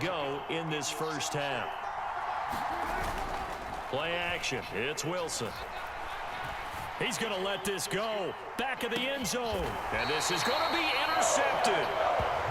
Go in this first half. Play action. It's Wilson. He's going to let this go. Back of the end zone. And this is going to be intercepted.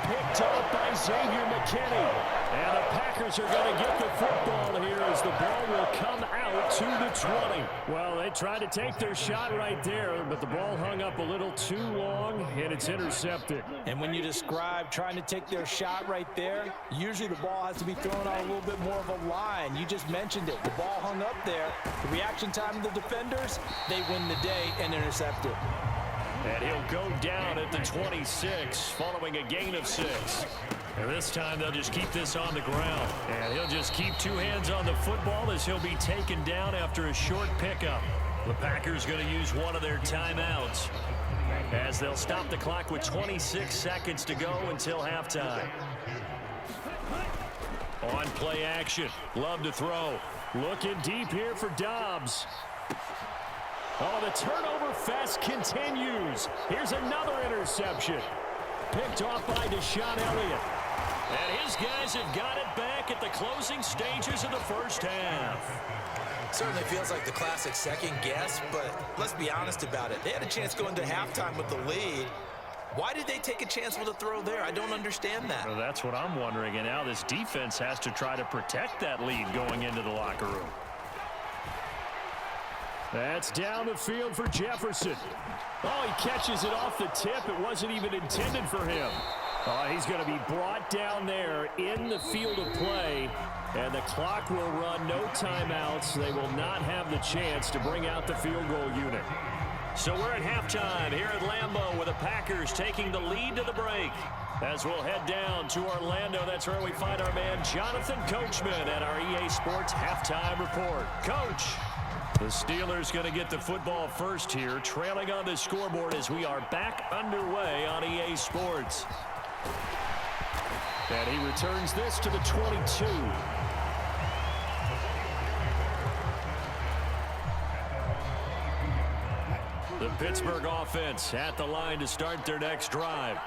Picked up by Xavier McKinney. And the Packers are going to get the football here as the ball will come out to the 20. Well, they tried to take their shot right there, but the ball hung up a little too long, and it's intercepted. And when you describe trying to take their shot right there, usually the ball has to be thrown on a little bit more of a line. You just mentioned it. The ball hung up there. The reaction time of the defenders, they win the day and intercept it. And he'll go down at the 26 following a gain of 6. And this time they'll just keep this on the ground. And he'll just keep two hands on the football as he'll be taken down after a short pickup. The Packers going to use one of their timeouts as they'll stop the clock with 26 seconds to go until halftime. On play action. Love to throw. Looking deep here for Dobbs. Oh, the turnover fest continues. Here's another interception. Picked off by Deshaun Elliott. And his guys have got it back at the closing stages of the first half. Certainly feels like the classic second guess, but let's be honest about it. They had a chance going to halftime with the lead. Why did they take a chance with a throw there? I don't understand that. Well, that's what I'm wondering. And now this defense has to try to protect that lead going into the locker room. That's down the field for Jefferson. Oh, he catches it off the tip. It wasn't even intended for him. Oh, he's going to be brought down there in the field of play. And the clock will run. No timeouts. They will not have the chance to bring out the field goal unit. So we're at halftime here at Lambeau with the Packers taking the lead to the break. As we'll head down to Orlando, that's where we find our man Jonathan Coachman at our EA Sports Halftime Report. Coach. The Steelers going to get the football first here, trailing on the scoreboard as we are back underway on EA Sports. And he returns this to the 22. The Pittsburgh offense at the line to start their next drive.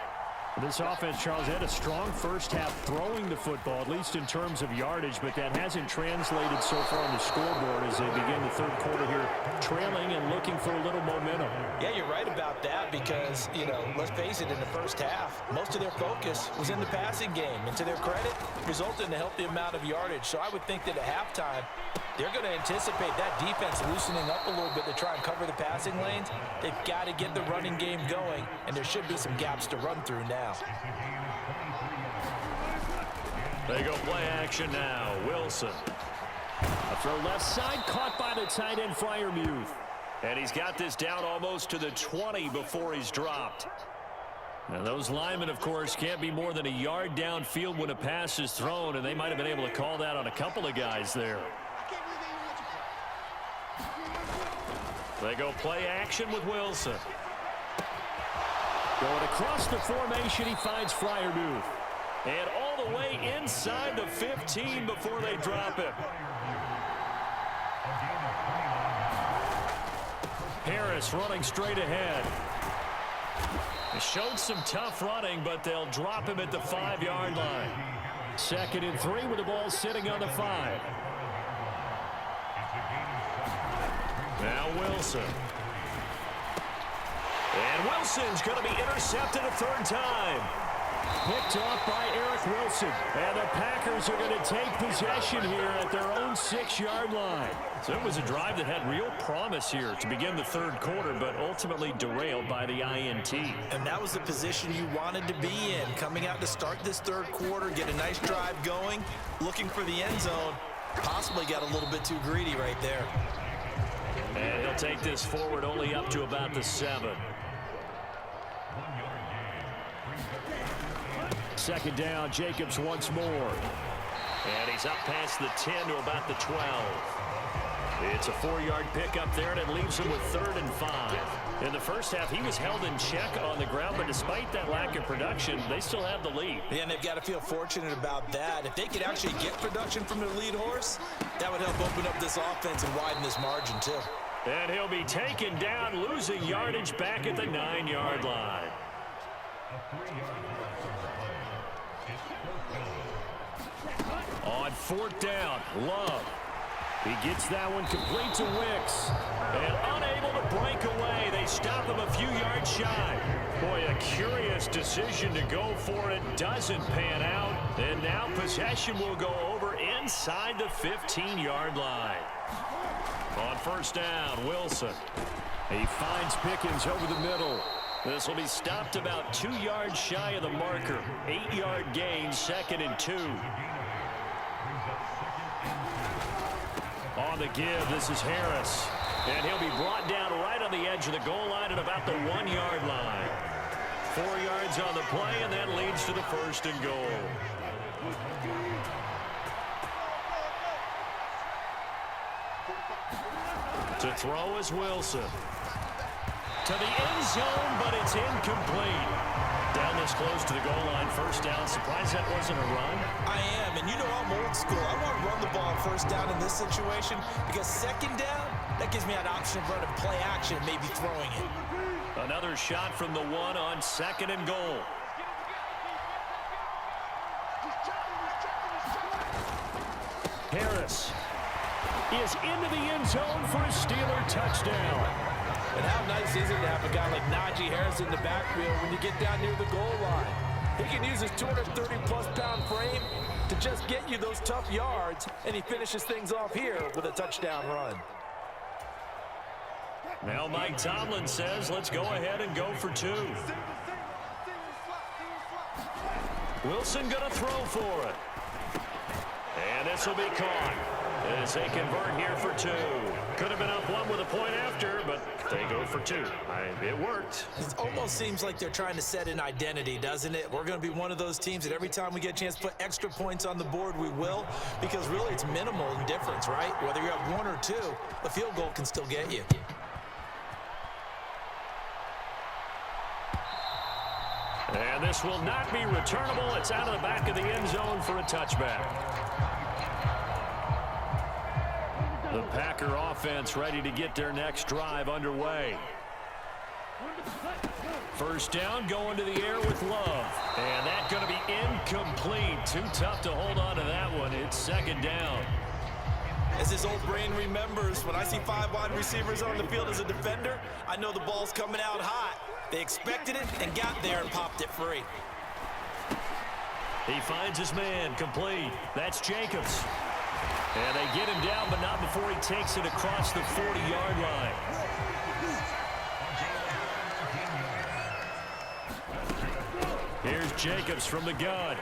This offense, Charles, had a strong first half throwing the football, at least in terms of yardage, but that hasn't translated so far on the scoreboard as they begin the third quarter here, trailing and looking for a little momentum. Yeah, you're right about that because, let's face it, in the first half, most of their focus was in the passing game. And to their credit, resulted in a healthy amount of yardage. So I would think that at halftime, they're going to anticipate that defense loosening up a little bit to try and cover the passing lanes. They've got to get the running game going, and there should be some gaps to run through now. They go play action now. Wilson. A throw left side, caught by the tight end Freiermuth. And he's got this down almost to the 20 before he's dropped. Now those linemen, of course, can't be more than a yard downfield when a pass is thrown, and they might have been able to call that on a couple of guys there. They go play action with Wilson. Going across the formation, he finds Freiermuth. And all the way inside the 15 before they drop him. Harris running straight ahead. He showed some tough running, but they'll drop him at the 5-yard line. 2nd and 3 with the ball sitting on the 5. Now Wilson. And Wilson's going to be intercepted a third time. Picked off by Eric Wilson. And the Packers are going to take possession here at their own 6-yard line. So it was a drive that had real promise here to begin the third quarter, but ultimately derailed by the INT. And that was the position you wanted to be in. Coming out to start this third quarter, get a nice drive going, looking for the end zone. Possibly got a little bit too greedy right there. And he'll take this forward only up to about the 7. 2nd down, Jacobs once more. And he's up past the 10 to about the 12. It's a 4-yard pickup there, and it leaves him with 3rd and 5. In the first half, he was held in check on the ground, but despite that lack of production, they still have the lead. Yeah, and they've got to feel fortunate about that. If they could actually get production from their lead horse, that would help open up this offense and widen this margin, too. And he'll be taken down, losing yardage back at the 9-yard line. On fourth down, Love. He gets that one complete to Wicks. And unable to break away. They stop him a few yards shy. Boy, a curious decision to go for it. Doesn't pan out. And now possession will go over inside the 15-yard line. On first down, Wilson. He finds Pickens over the middle. This will be stopped about 2 yards shy of the marker. 8-yard gain, 2nd and 2. On the give, this is Harris. And he'll be brought down right on the edge of the goal line at about the 1-yard line. 4 yards on the play, and that leads to the 1st and goal. To throw is Wilson. To the end zone, but it's incomplete. Down this close to the goal line, 1st down. Surprised that wasn't a run? I am, and you know I'm old school. I want to run the ball on 1st down in this situation because 2nd down, that gives me an option of running play action, maybe throwing it. Another shot from the 1 on 2nd and goal. Harris is into the end zone for a Steeler touchdown. And how nice is it to have a guy like Najee Harris in the backfield when you get down near the goal line? He can use his 230-plus pound frame to just get you those tough yards, and he finishes things off here with a touchdown run. Now Mike Tomlin says, let's go ahead and go for 2. Wilson going to throw for it. And this will be caught as they convert here for 2. Could have been up 1 with a point after, but they go for 2. It worked. It almost seems like they're trying to set an identity, doesn't it? We're going to be one of those teams that every time we get a chance to put extra points on the board, we will, because really it's minimal in difference, right? Whether you have 1 or 2, a field goal can still get you. And this will not be returnable. It's out of the back of the end zone for a touchback. The Packer offense ready to get their next drive underway. 1st down, going to the air with Love. And that's going to be incomplete. Too tough to hold on to that one. It's 2nd down. As his old brain remembers, when I see 5 wide receivers on the field as a defender, I know the ball's coming out hot. They expected it and got there and popped it free. He finds his man, complete. That's Jacobs. And they get him down, but not before he takes it across the 40-yard line. Here's Jacobs from the gun.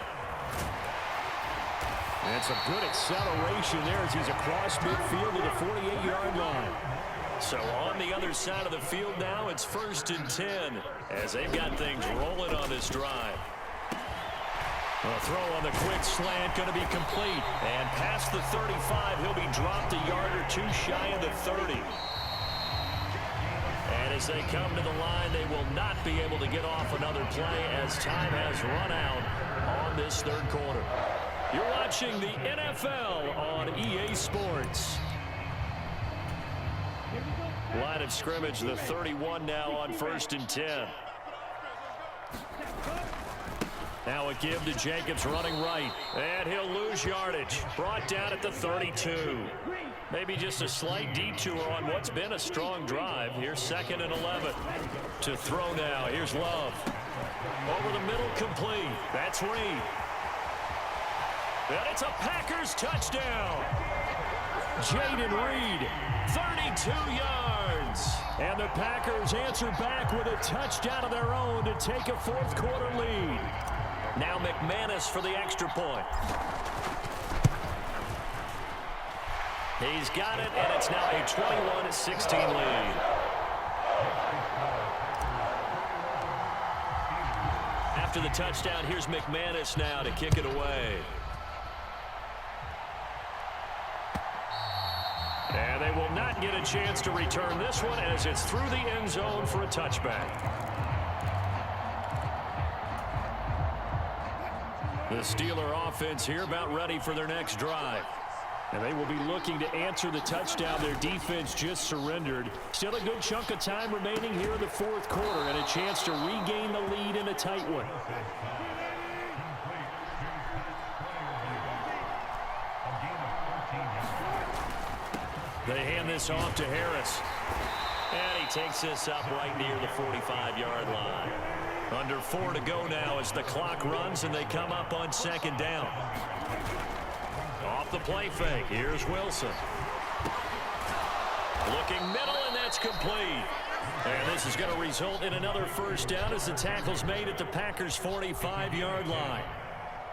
And it's a good acceleration there as he's across midfield to the 48-yard line. So on the other side of the field now, it's 1st and 10 as they've got things rolling on this drive. A throw on the quick slant going to be complete. And past the 35, he'll be dropped a yard or 2 shy of the 30. And as they come to the line, they will not be able to get off another play as time has run out on this 3rd quarter. You're watching the NFL on EA Sports. Line of scrimmage, the 31 now on 1st and 10. Now a give to Jacobs running right. And he'll lose yardage. Brought down at the 32. Maybe just a slight detour on what's been a strong drive. Here's 2nd and 11. To throw now. Here's Love. Over the middle, complete. That's Reed. And it's a Packers touchdown. Jaden Reed, 32 yards. And the Packers answer back with a touchdown of their own to take a 4th quarter lead. Now McManus for the extra point. He's got it, and it's now a 21-16 lead. After the touchdown, here's McManus now to kick it away. And they will not get a chance to return this one as it's through the end zone for a touchback. The Steeler offense here about ready for their next drive. And they will be looking to answer the touchdown their defense just surrendered. Still a good chunk of time remaining here in the 4th quarter and a chance to regain the lead in a tight one. They hand this off to Harris. And he takes this up right near the 45-yard line. Under 4 to go now as the clock runs and they come up on second down. Off the play fake. Here's Wilson. Looking middle, and that's complete. And this is going to result in another first down as the tackle's made at the Packers' 45-yard line.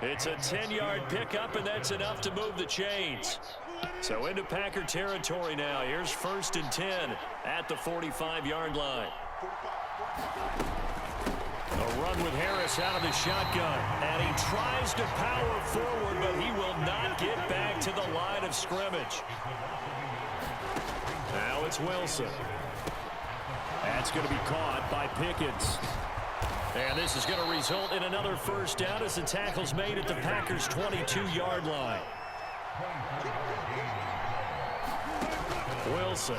It's a 10-yard pickup, and that's enough to move the chains. So into Packer territory now. Here's 1st and 10 at the 45-yard line. A run with Harris out of the shotgun. And he tries to power forward, but he will not get back to the line of scrimmage. Now it's Wilson. That's going to be caught by Pickens. And this is going to result in another first down as the tackle's made at the Packers' 22-yard line. Wilson.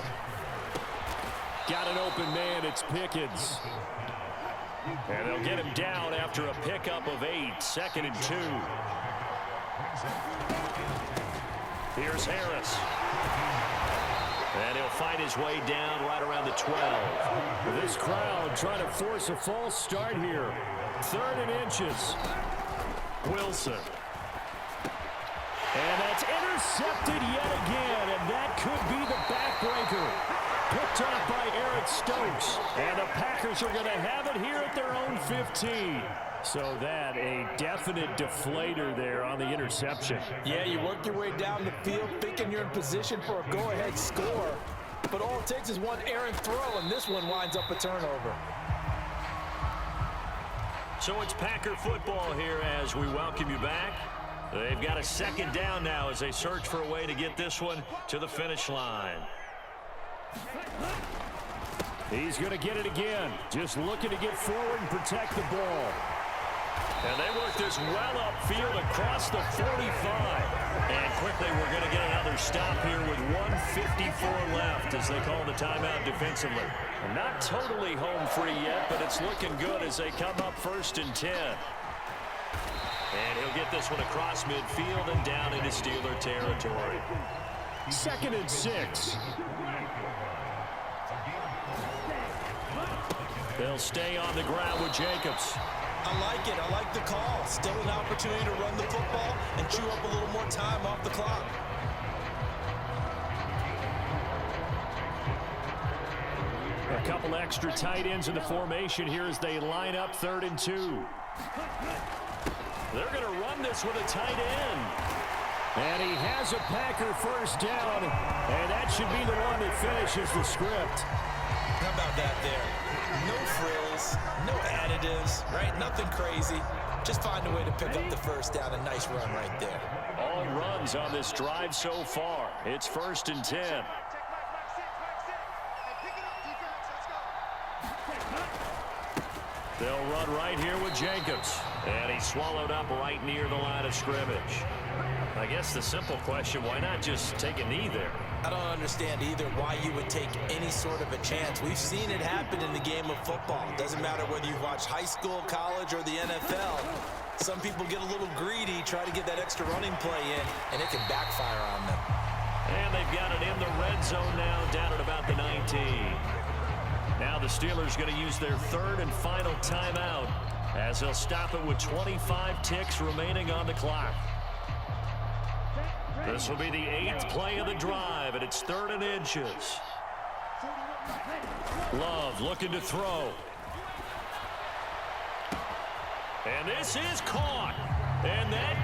Got an open man. It's Pickens. And they'll get him down after a pickup of 8. 2nd and 2. Here's Harris. And he'll fight his way down right around the 12. This crowd trying to force a false start here. 3rd and inches. Wilson. And that's intercepted yet again, and that could be the backbreaker. Picked up by Eric Stokes. And the Packers are going to have it here at their own 15. So that a definite deflator there on the interception. Yeah, you work your way down the field thinking you're in position for a go-ahead score. But all it takes is one errant throw, and this one winds up a turnover. So it's Packer football here as we welcome you back. They've got a 2nd down now as they search for a way to get this one to the finish line. He's going to get it again. Just looking to get forward and protect the ball. And they work this well upfield across the 45. And quickly we're going to get another stop here with 1:54 left as they call the timeout defensively. Not totally home free yet, but it's looking good as they come up 1st and 10. And he'll get this one across midfield and down into Steeler territory. 2nd and 6. They'll stay on the ground with Jacobs. I like it. I like the call. Still an opportunity to run the football and chew up a little more time off the clock. A couple extra tight ends in the formation here as they line up 3rd and 2. They're going to run this with a tight end. And he has a Packer first down. And that should be the one that finishes the script. How about that there? No frills, no additives, right? Nothing crazy. Just find a way to pick up the first down. A nice run right there. All runs on this drive so far. It's 1st and 10. They'll run right here with Jacobs. And he's swallowed up right near the line of scrimmage. I guess the simple question, why not just take a knee there? I don't understand either why you would take any sort of a chance. We've seen it happen in the game of football. Doesn't matter whether you've watched high school, college, or the NFL. Some people get a little greedy, try to get that extra running play in, and it can backfire on them. And they've got it in the red zone now, down at about the 19. Now the Steelers going to use their 3rd and final timeout as they'll stop it with 25 ticks remaining on the clock. This will be the 8th play of the drive, and it's 3rd and inches. Love looking to throw. And this is caught. And that